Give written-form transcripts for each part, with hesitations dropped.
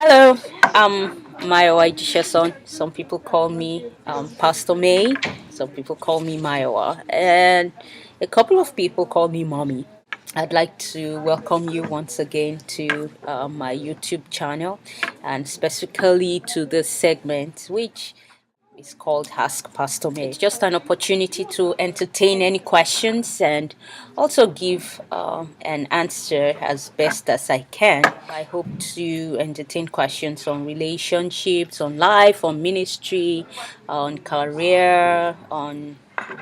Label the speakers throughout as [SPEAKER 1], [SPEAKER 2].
[SPEAKER 1] Hello, I'm Mayowa Ijisesan. Some people call me Pastor May. Some people call me Mayowa. And a couple of people call me Mommy. I'd like to welcome you once again to my YouTube channel and specifically to this segment, which it's called Ask Pastor May. It's just an opportunity to entertain any questions and also give an answer as best as I can. I hope to entertain questions on relationships, on life, on ministry, on career, on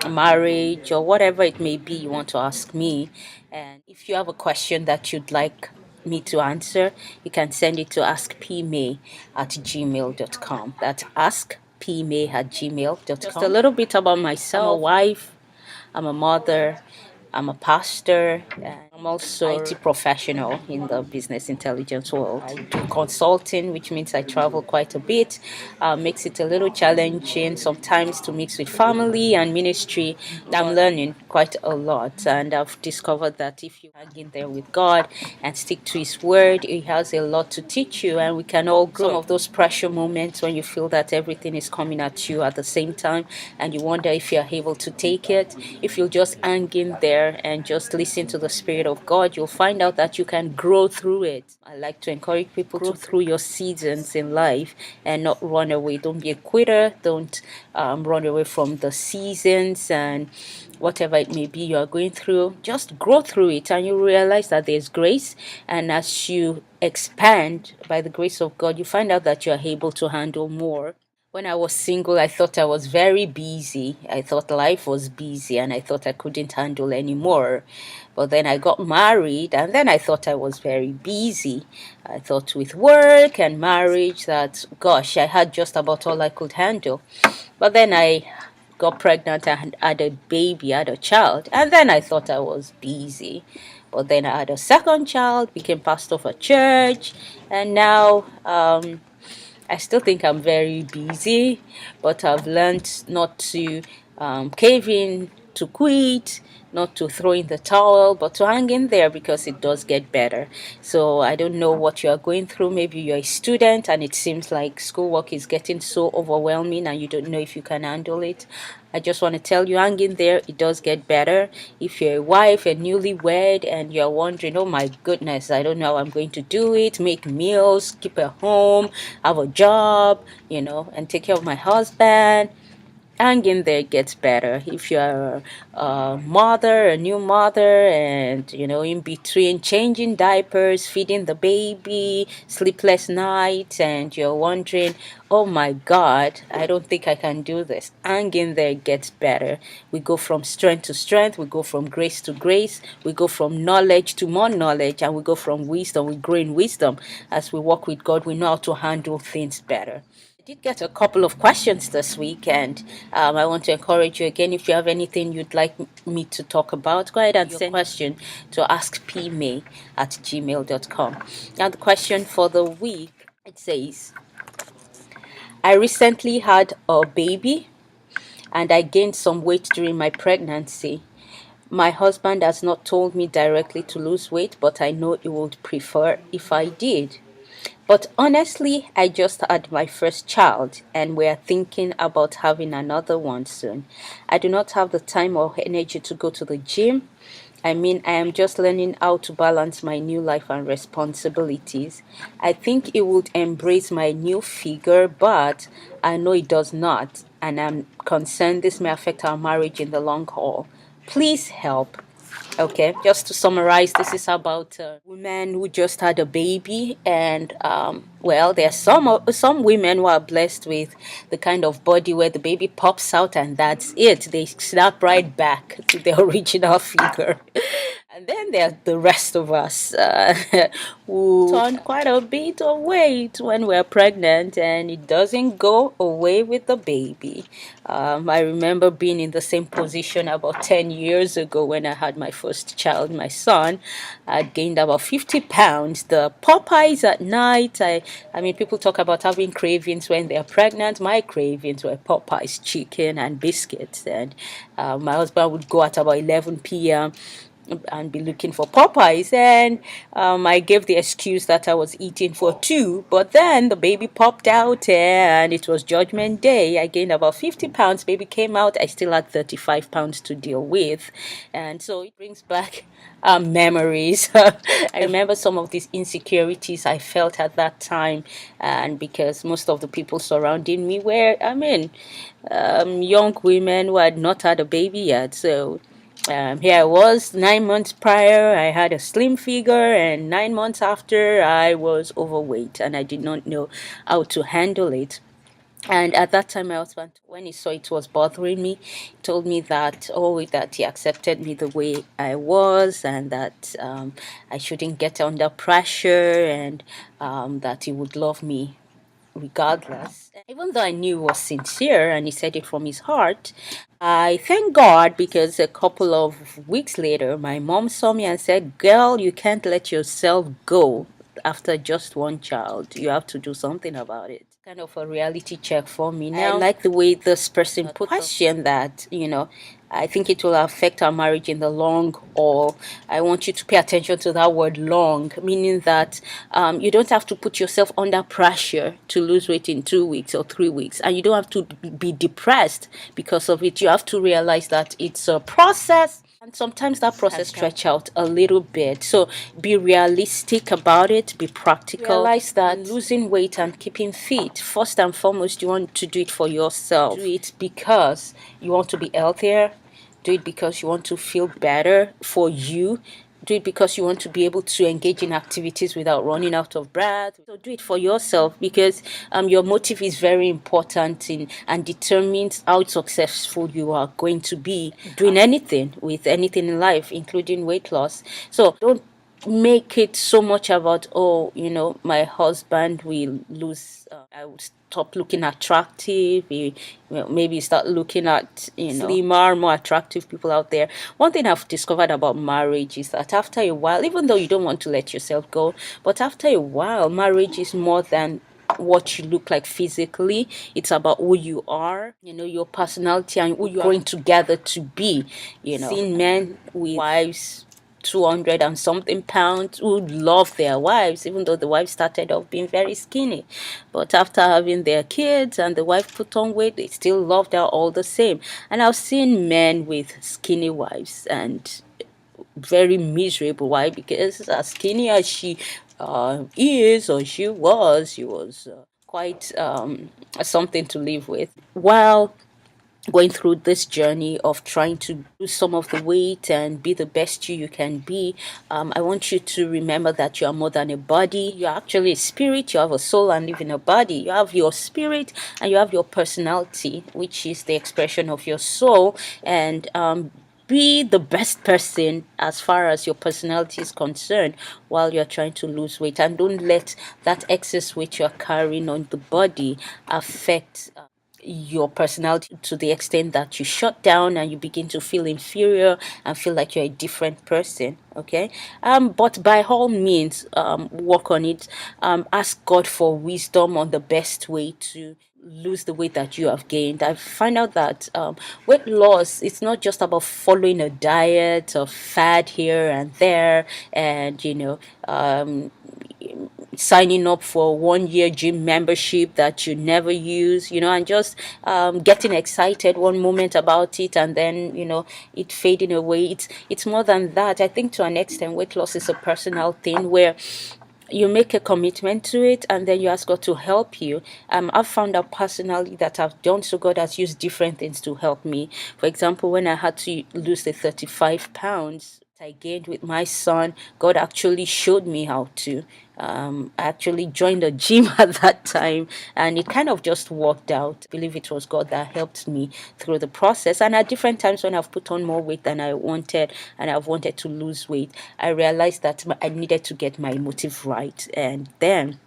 [SPEAKER 1] marriage, or whatever it may be you want to ask me. And if you have a question that you'd like me to answer, you can send it to askpmay@gmail.com. That's askpmay@gmail.com. Just a little bit about myself. I'm a wife, I'm a mother, I'm a pastor, and I'm also an IT professional in the business intelligence world. I do consulting, which means I travel quite a bit. Makes it a little challenging sometimes to mix with family and ministry. I'm learning quite a lot, and I've discovered that if you hang in there with God and stick to His Word, He has a lot to teach you, and we can all grow. Some of those pressure moments when you feel that everything is coming at you at the same time, and you wonder if you're able to take it. If you just hang in there and just listen to the Spirit of God, you'll find out that you can grow through it. I like to encourage people to grow through your seasons in life and not run away. Don't be a quitter. Don't run away from the seasons and whatever it may be you are going through. Just grow through it, and you realize that there's grace. And as you expand by the grace of God, you find out that you are able to handle more. When I was single, I thought I was very busy. I thought life was busy and I thought I couldn't handle anymore. But then I got married and then I thought I was very busy. I thought with work and marriage that, gosh, I had just about all I could handle. But then I got pregnant and had a baby, had a child, and then I thought I was busy. But then I had a second child, became pastor of a church, and now I still think I'm very busy, but I've learned not to cave in, to quit, not to throw in the towel, but to hang in there because it does get better. So I don't know what you are going through. Maybe you're a student and it seems like schoolwork is getting so overwhelming and you don't know if you can handle it. I just want to tell you, hang in there. It does get better. If you're a wife, a newlywed, and you're wondering, oh my goodness, I don't know how I'm going to do it, make meals, keep a home, have a job, and take care of my husband, hang in there, it gets better. If you're a mother, a new mother, and in between changing diapers, feeding the baby, sleepless nights, and you're wondering, oh my God, I don't think I can do this, hang in there, it gets better. We go from strength to strength, we go from grace to grace, we go from knowledge to more knowledge, and we go from wisdom, we grow in wisdom. As we walk with God, we know how to handle things better. I did get a couple of questions this week, and I want to encourage you again. If you have anything you'd like me to talk about, go ahead and send your question to askpmay@gmail.com. Now, the question for the week, it says, I recently had a baby and I gained some weight during my pregnancy. My husband has not told me directly to lose weight, but I know he would prefer if I did. But honestly, I just had my first child and we're thinking about having another one soon. I do not have the time or energy to go to the gym. I mean, I am just learning how to balance my new life and responsibilities. I think he would embrace my new figure, but I know it does not, and I'm concerned this may affect our marriage in the long haul. Please help. Okay, just to summarize, this is about a woman who just had a baby, and well, there are some women who are blessed with the kind of body where the baby pops out and that's it. They snap right back to their original figure. And then there's the rest of us who turn quite a bit of weight when we're pregnant, and it doesn't go away with the baby. I remember being in the same position about 10 years ago when I had my first child, my son. I gained about 50 pounds. The Popeyes at night, I mean, people talk about having cravings when they're pregnant. My cravings were Popeyes chicken and biscuits. And my husband would go at about 11 p.m. and be looking for Popeyes. And I gave the excuse that I was eating for two. But then the baby popped out and it was Judgment Day. I gained about 50 pounds. Baby came out. I still had 35 pounds to deal with. And so it brings back memories. I remember some of these insecurities I felt at that time. And because most of the people surrounding me were, young women who had not had a baby yet. So here I was 9 months prior, I had a slim figure, and 9 months after, I was overweight, and I did not know how to handle it. And at that time, my husband, when he saw it was bothering me, told me that, oh, that he accepted me the way I was, and that I shouldn't get under pressure, and that he would love me regardless. Even though I knew he was sincere and he said it from his heart, I thank God because a couple of weeks later, my mom saw me and said, "Girl, you can't let yourself go after just one child. You have to do something about it." Kind of a reality check for me now. I like the way this person put question that, I think it will affect our marriage in the long haul. I want you to pay attention to that word long, meaning that you don't have to put yourself under pressure to lose weight in 2 weeks or 3 weeks. And you don't have to be depressed because of it. You have to realize that it's a process. And sometimes that process stretch out a little bit. So be realistic about it, be practical. Realize that losing weight and keeping fit, first and foremost, you want to do it for yourself. Do it because you want to be healthier. Do it because you want to feel better for you. Do it because you want to be able to engage in activities without running out of breath. So do it for yourself because your motive is very important and determines how successful you are going to be doing anything with anything in life, including weight loss. So don't make it so much about, oh, my husband will lose, I would stop looking attractive. Maybe start looking at slimmer, more attractive people out there. One thing I've discovered about marriage is that after a while, even though you don't want to let yourself go, but after a while, marriage is more than what you look like physically. It's about who you are, your personality, and who you're going together to be. Seeing men with wives 200 and something pounds who love their wives, even though the wife started off being very skinny. But after having their kids and the wife put on weight, they still loved her all the same. And I've seen men with skinny wives and very miserable. Why? Because as skinny as she is or she was quite something to live with. While going through this journey of trying to lose some of the weight and be the best you can be, I want you to remember that you are more than a body. You're actually a spirit. You have a soul and live in a body. You have your spirit and you have your personality, which is the expression of your soul. And be the best person as far as your personality is concerned while you're trying to lose weight, and don't let that excess weight you're carrying on the body affect your personality to the extent that you shut down and you begin to feel inferior and feel like you're a different person. Okay. But by all means, work on it. Ask God for wisdom on the best way to lose the weight that you have gained. I find out that weight loss, it's not just about following a diet or fad here and there, and signing up for 1 year gym membership that you never use, and just getting excited one moment about it and then it fading away. It's more than that. I think to an extent weight loss is a personal thing where you make a commitment to it and then you ask God to help you. I've found out personally that I've done so. God has used different things to help me. For example, when I had to lose the 35 pounds I gained with my son, God actually showed me how to. I actually joined a gym at that time and it kind of just worked out. I believe it was God that helped me through the process. And at different times when I've put on more weight than I wanted and I've wanted to lose weight, I realized that I needed to get my motive right. And then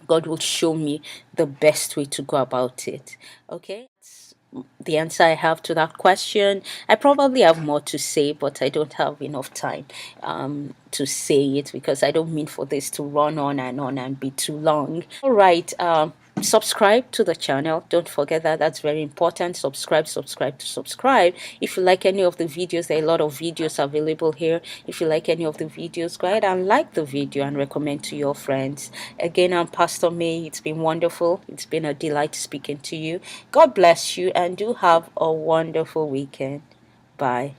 [SPEAKER 1] God will show me the best way to go about it. Okay? The answer I have to that question. I probably have more to say, but I don't have enough time to say it because I don't mean for this to run on and be too long. All right. subscribe to the channel. Don't forget that. That's very important. Subscribe. If you like any of the videos, there are a lot of videos available here. If you like any of the videos, go ahead and like the video and recommend to your friends. Again, I'm Pastor May. It's been wonderful. It's been a delight speaking to you. God bless you, and do have a wonderful weekend. Bye.